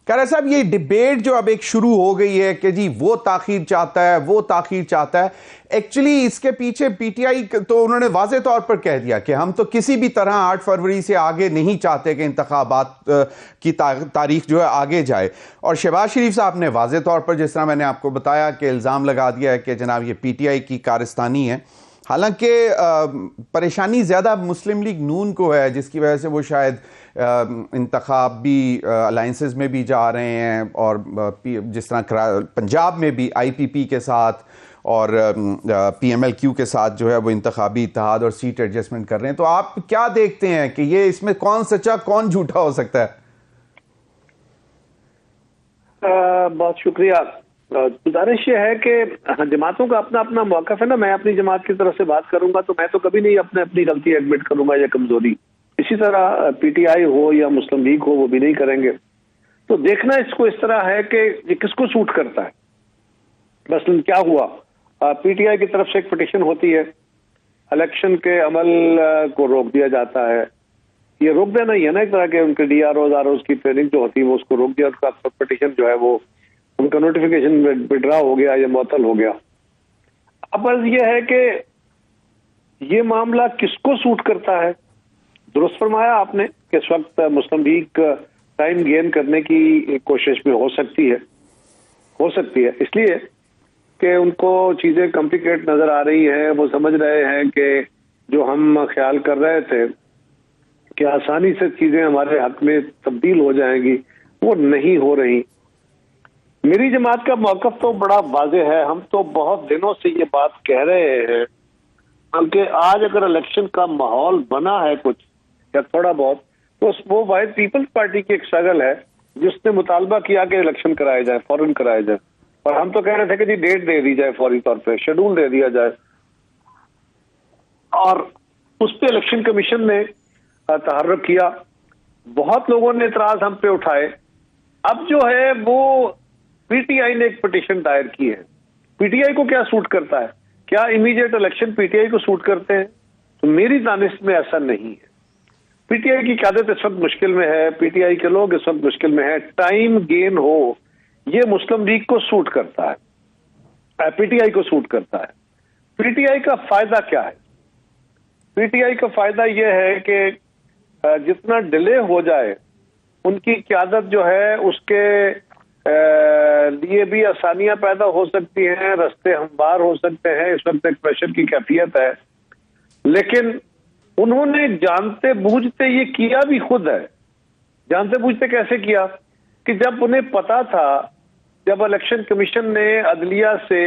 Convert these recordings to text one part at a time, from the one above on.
खैर साहब, ये डिबेट जो अब एक शुरू हो गई है कि जी वो ताखीर चाहता है, वो ताखीर चाहता है, एक्चुअली इसके पीछे पीटीआई तो उन्होंने वाजे तौर पर कह दिया कि हम तो किसी भी तरह 8 फरवरी से आगे नहीं चाहते कि इंतखाबात की तारीख जो है आगे जाए। और शहबाज शरीफ साहब ने वाजे तौर पर, जिस तरह मैंने आपको बताया, कि इल्ज़ाम लगा दिया है कि जनाब ये पीटीआई की कारस्तानी है। हालांकि परेशानी ज़्यादा मुस्लिम लीग नून को है, जिसकी वजह से वो शायद इंतखाबी अलाइंसेस में भी जा रहे हैं, और जिस तरह पंजाब में भी आईपीपी के साथ और पीएमएलक्यू के साथ जो है वो इंतखाबी इत्तेहाद और सीट एडजस्टमेंट कर रहे हैं। तो आप क्या देखते हैं कि ये इसमें कौन सच्चा कौन झूठा हो सकता है? बहुत शुक्रिया। गुजारिश ये है कि जमातों का अपना अपना मौक़िफ़ है ना। मैं अपनी जमात की तरफ से बात करूंगा तो मैं तो कभी नहीं अपनी गलती एडमिट करूंगा या कमजोरी। इसी तरह पीटीआई हो या मुस्लिम लीग हो, वो भी नहीं करेंगे। तो देखना इसको इस तरह है कि ये किसको सूट करता है। बस क्या हुआ, पीटीआई की तरफ से एक पिटीशन होती है, इलेक्शन के अमल को रोक दिया जाता है। ये रोक देना ही है ना एक तरह के, उनके डीआरओ की ट्रेनिंग जो होती है वो उसको रोक दिया। उसका पिटीशन जो है वो उनका नोटिफिकेशन विड्रा हो गया या मुअत्तल हो गया। अब अर्ज ये है कि ये मामला किसको सूट करता है। दुरुस्त फरमाया आपने कि इस वक्त मुस्लिम लीग टाइम गेन करने की कोशिश भी हो सकती है इसलिए कि उनको चीजें कॉम्प्लिकेट नजर आ रही है। वो समझ रहे हैं कि जो हम ख्याल कर रहे थे कि आसानी से चीजें हमारे हक में तब्दील हो जाएंगी, वो नहीं हो रही। मेरी जमात का मौक़िफ़ तो बड़ा वाज़ेह है। हम तो बहुत दिनों से ये बात कह रहे हैं, बल्कि आज अगर इलेक्शन का माहौल बना है कुछ या थोड़ा बहुत, तो वो वाहिद पीपल्स पार्टी की एक स्ट्रगल है जिसने मुतालबा किया कि इलेक्शन कराया जाए, फौरन कराया जाए। और हम तो कह रहे थे कि जी डेट दे दी जाए, फौरी तौर पे शेड्यूल दे दिया जाए। और उस पर इलेक्शन कमीशन ने तहर्रुक किया। बहुत लोगों ने इतराज हम पे उठाए। अब जो है वो पीटीआई ने एक पिटीशन दायर की है। पीटीआई को क्या सूट करता है? क्या इमीडिएट इलेक्शन पीटीआई को सूट करते हैं? तो मेरी दानिश में ऐसा नहीं है। पीटीआई की क़यादत इस वक्त मुश्किल में है, पीटीआई के लोग इस वक्त मुश्किल में है। टाइम गेन हो, ये मुस्लिम लीग को सूट करता है, पीटीआई को सूट करता है। पीटीआई का फायदा क्या है? पीटीआई का फायदा यह है कि जितना डिले हो जाए, उनकी क़यादत जो है उसके लिए भी आसानियां पैदा हो सकती हैं, रास्ते हमवार हो सकते हैं। इस वक्त एक प्रेशर की कैफियत है, लेकिन उन्होंने जानते बूझते ये किया भी खुद है। जानते बूझते कैसे किया कि जब उन्हें पता था, जब इलेक्शन कमीशन ने अदलिया से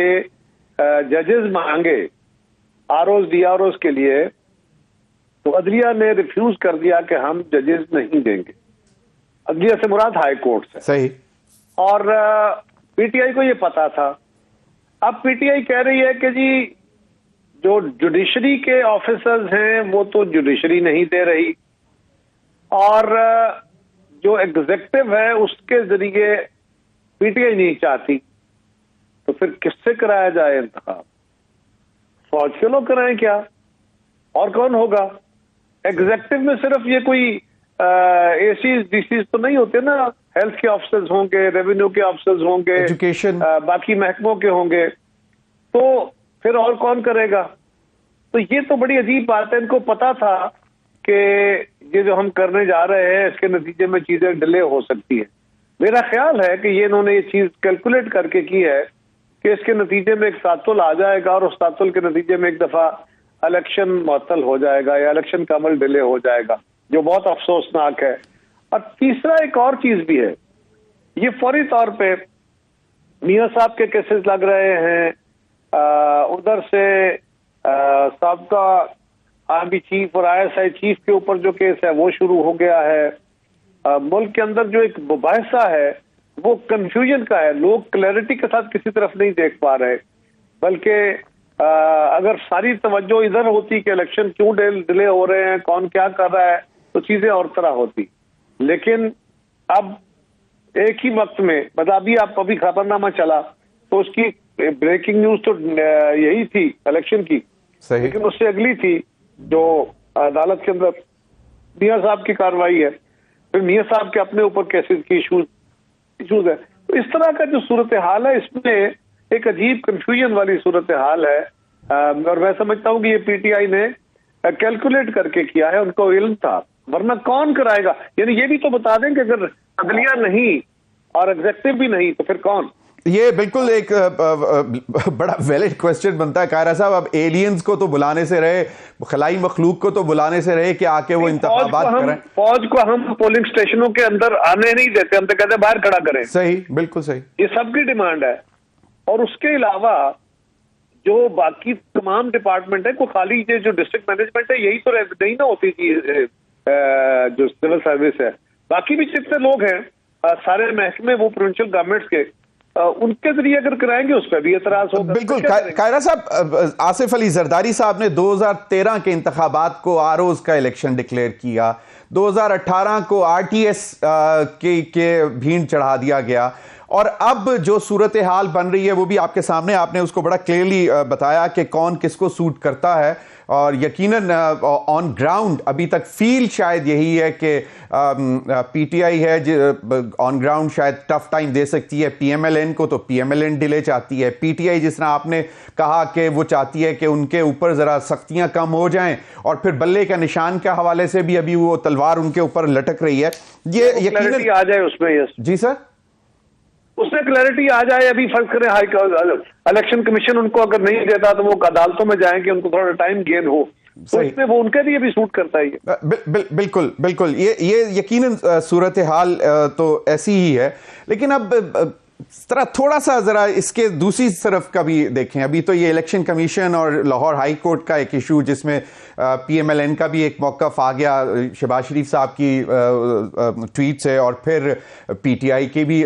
जजेस मांगे आरओज डीआरओज के लिए, तो अदलिया ने रिफ्यूज कर दिया कि हम जजेस नहीं देंगे। अदलिया से मुराद हाई कोर्ट से। सही। और पीटीआई को ये पता था। अब पीटीआई कह रही है कि जी जो जुडिशरी के ऑफिसर्स हैं वो तो जुडिशरी नहीं दे रही, और जो एग्जीक्यूटिव है उसके जरिए पीटीआई नहीं चाहती, तो फिर किससे कराया जाए इंतखाब? फौज के लोग कराएं क्या? और कौन होगा? एग्जीक्यूटिव में सिर्फ ये कोई एसीज डीसीज तो नहीं होते ना, हेल्थ के ऑफिसर्स होंगे, रेवेन्यू के ऑफिसर्स होंगे, एजुकेशन, बाकी महकमों के होंगे, तो फिर और कौन करेगा? तो ये तो बड़ी अजीब बात है। इनको पता था कि ये जो हम करने जा रहे हैं इसके नतीजे में चीजें डिले हो सकती है। मेरा ख्याल है कि ये इन्होंने ये चीज कैलकुलेट करके की है कि इसके नतीजे में एक तातुल आ जाएगा, और उस तातुल के नतीजे में एक दफा इलेक्शन मुअत्तल हो जाएगा या इलेक्शन का अमल डिले हो जाएगा, जो बहुत अफसोसनाक है। और तीसरा एक और चीज भी है, ये फौरी तौर पे मियां साहब के केसेस लग रहे हैं, उधर से साबका आर्मी चीफ और आईएसआई चीफ के ऊपर जो केस है वो शुरू हो गया है। मुल्क के अंदर जो एक मुबाहिसा है वो कंफ्यूजन का है। लोग क्लैरिटी के साथ किसी तरफ नहीं देख पा रहे, बल्कि अगर सारी तवज्जो इधर होती कि इलेक्शन क्यों डिले हो रहे हैं, कौन क्या कर रहा है, तो चीजें और तरह होती। लेकिन अब एक ही वक्त में, मतलब अभी खबरनामा चला तो उसकी ब्रेकिंग न्यूज तो यही थी इलेक्शन की, लेकिन उससे अगली थी जो अदालत के अंदर मियां साहब की कार्रवाई है, फिर मियां साहब के अपने ऊपर केसेस की इशूज इश्यूज है। तो इस तरह का जो सूरत हाल है, इसमें एक अजीब कंफ्यूजन वाली सूरत हाल है। और मैं समझता हूँ कि ये पीटीआई ने कैलकुलेट करके किया है, उनको इल्म था, वरना कौन कराएगा? यानी ये भी तो बता दें कि अगर अदलिया नहीं और एग्जेक्टिव भी नहीं तो फिर कौन? ये बिल्कुल एक बड़ा वैलिड क्वेश्चन बनता है कायरा साहब। अब एलियंस को तो बुलाने से रहे, खलाई मखलूक को तो बुलाने से रहे कि आके वो इंतखाबात करें। फौज को हम पोलिंग स्टेशनों के अंदर आने नहीं देते, हम तो कहते हैं बाहर खड़ा करें। सही, बिल्कुल सही। ये सबकी डिमांड है। और उसके अलावा जो बाकी तमाम डिपार्टमेंट है, को खाली ये जो डिस्ट्रिक्ट मैनेजमेंट है, यही तो नहीं ना होती थी जो सिविल सर्विस है। बाकी भी जितने लोग हैं सारे महकमे वो प्रोविंशियल गवर्नमेंट्स के, उनके जरिए अगर कराएंगे उस पर भी एतराज होगा। बिल्कुल। कायरा साहब, आसिफ अली जरदारी साहब ने 2013 के इंतखाबात को आरओज का इलेक्शन डिक्लेयर किया, 2018 को आरटीएस के भीड़ चढ़ा दिया गया, और अब जो सूरत हाल बन रही है वो भी आपके सामने, आपने उसको बड़ा क्लियरली बताया कि कौन किसको सूट करता है। और यकीनन ऑन ग्राउंड अभी तक फील शायद यही है कि पीटीआई है ऑन ग्राउंड शायद टफ टाइम दे सकती है पीएमएलएन को, तो पीएमएलएन डिले चाहती है। पीटीआई जिस तरह आपने कहा कि वो चाहती है कि उनके ऊपर जरा सख्तियां कम हो जाएं, और फिर बल्ले का निशान के हवाले से भी अभी वो तलवार उनके ऊपर लटक रही है। ये यकीनन आ जाए उसमें। यस जी सर, उसमें क्लैरिटी आ जाए। अभी फर्ज करें इलेक्शन कमीशन उनको अगर नहीं देता तो वो अदालतों में जाएंगे, उनको थोड़ा टाइम गेन हो, तो इसमें वो उनके लिए भी सूट करता है। बिल्कुल बिल्कुल, ये यकीनन सूरत हाल तो ऐसी ही है। लेकिन अब थोड़ा सा जरा इसके दूसरी तरफ का भी देखें। अभी तो ये इलेक्शन कमीशन और लाहौर हाई कोर्ट का एक इशू, जिसमें पीएमएलएन का भी एक मौक़िफ़ आ गया शहबाज शरीफ साहब की ट्वीट से, और फिर पीटीआई के भी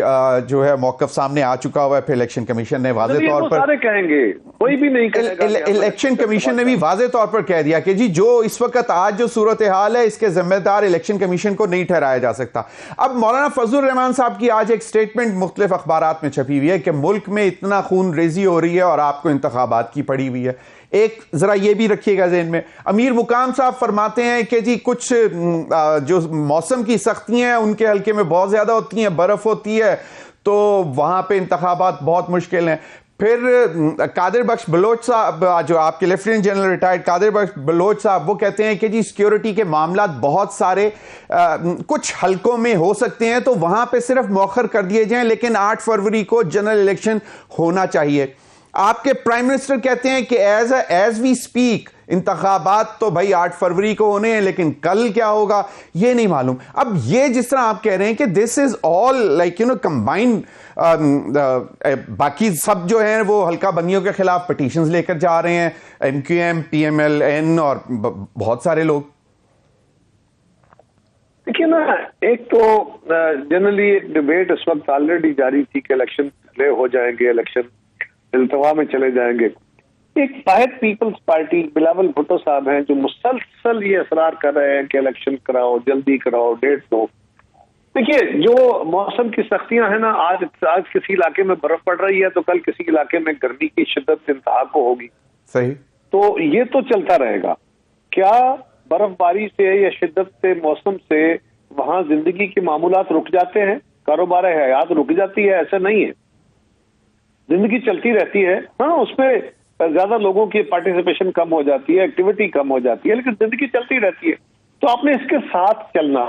जो है मौक़िफ़ सामने आ चुका हुआ है। फिर इलेक्शन कमीशन ने वाज़े तौर पर, सारे कहेंगे, कोई भी नहीं कहेगा। इलेक्शन कमीशन ने भी वाज़े तौर पर कह दिया कि जी जो इस वक्त आज जो सूरत हाल है, इसके जिम्मेदार इलेक्शन कमीशन को नहीं ठहराया जा सकता। अब मौलाना फजलुर रहमान साहब की आज एक स्टेटमेंट मुख्तलिफ अखबार में छपी हुई है कि मुल्क में इतना खून रेजी हो रही है और आपको इंतखाबात की पड़ी हुई है। एक जरा ये भी रखिएगा ज़हन में, अमीर मुकाम साहब फरमाते हैं कि जी कुछ जो मौसम की सख्तियां हैं उनके हल्के में बहुत ज्यादा होती हैं, बर्फ होती है, तो वहां पे इंतखाबात बहुत मुश्किल हैं। फिर कादिर बख्श बलोच साहब, जो आपके लेफ्टिनेंट जनरल रिटायर्ड कादिर बख्श बलोच साहब, वो कहते हैं कि जी सिक्योरिटी के मामला बहुत सारे कुछ हलकों में हो सकते हैं, तो वहां पे सिर्फ मौखर कर दिए जाएं, लेकिन 8 फरवरी को जनरल इलेक्शन होना चाहिए। आपके प्राइम मिनिस्टर कहते हैं कि एज वी स्पीक इंतखाबात तो भाई 8 फरवरी को होने हैं, लेकिन कल क्या होगा ये नहीं मालूम। अब ये जिस तरह आप कह रहे हैं कि this is all like combined, बाकी सब जो है वो हल्का बंदियों के खिलाफ पिटीशंस लेकर जा रहे हैं, एमक्यूएम, पीएमएलएन और बहुत सारे लोग। देखिए ना, एक तो जनरली एक डिबेट इस वक्त ऑलरेडी जारी थी कि इलेक्शन डिले हो जाएंगे, इलेक्शन इल्तवा में चले जाएंगे। एक वाहिद पीपल्स पार्टी बिलावल भुट्टो साहब हैं जो मुसलसल ये असरार कर रहे हैं कि इलेक्शन कराओ, जल्दी कराओ, डेट दो। देखिए, जो मौसम की सख्तियां हैं ना, आज किसी इलाके में बर्फ पड़ रही है तो कल किसी इलाके में गर्मी की शिद्दत इंतहा को होगी। सही। तो ये तो चलता रहेगा। क्या बर्फबारी से या शिद्दत से, मौसम से वहां जिंदगी के मामूलात रुक जाते हैं, कारोबार हयात रुक जाती है? ऐसा नहीं है, जिंदगी चलती रहती है। हाँ, उसमें ज्यादा लोगों की पार्टिसिपेशन कम हो जाती है, एक्टिविटी कम हो जाती है, लेकिन जिंदगी चलती रहती है। तो आपने इसके साथ चलना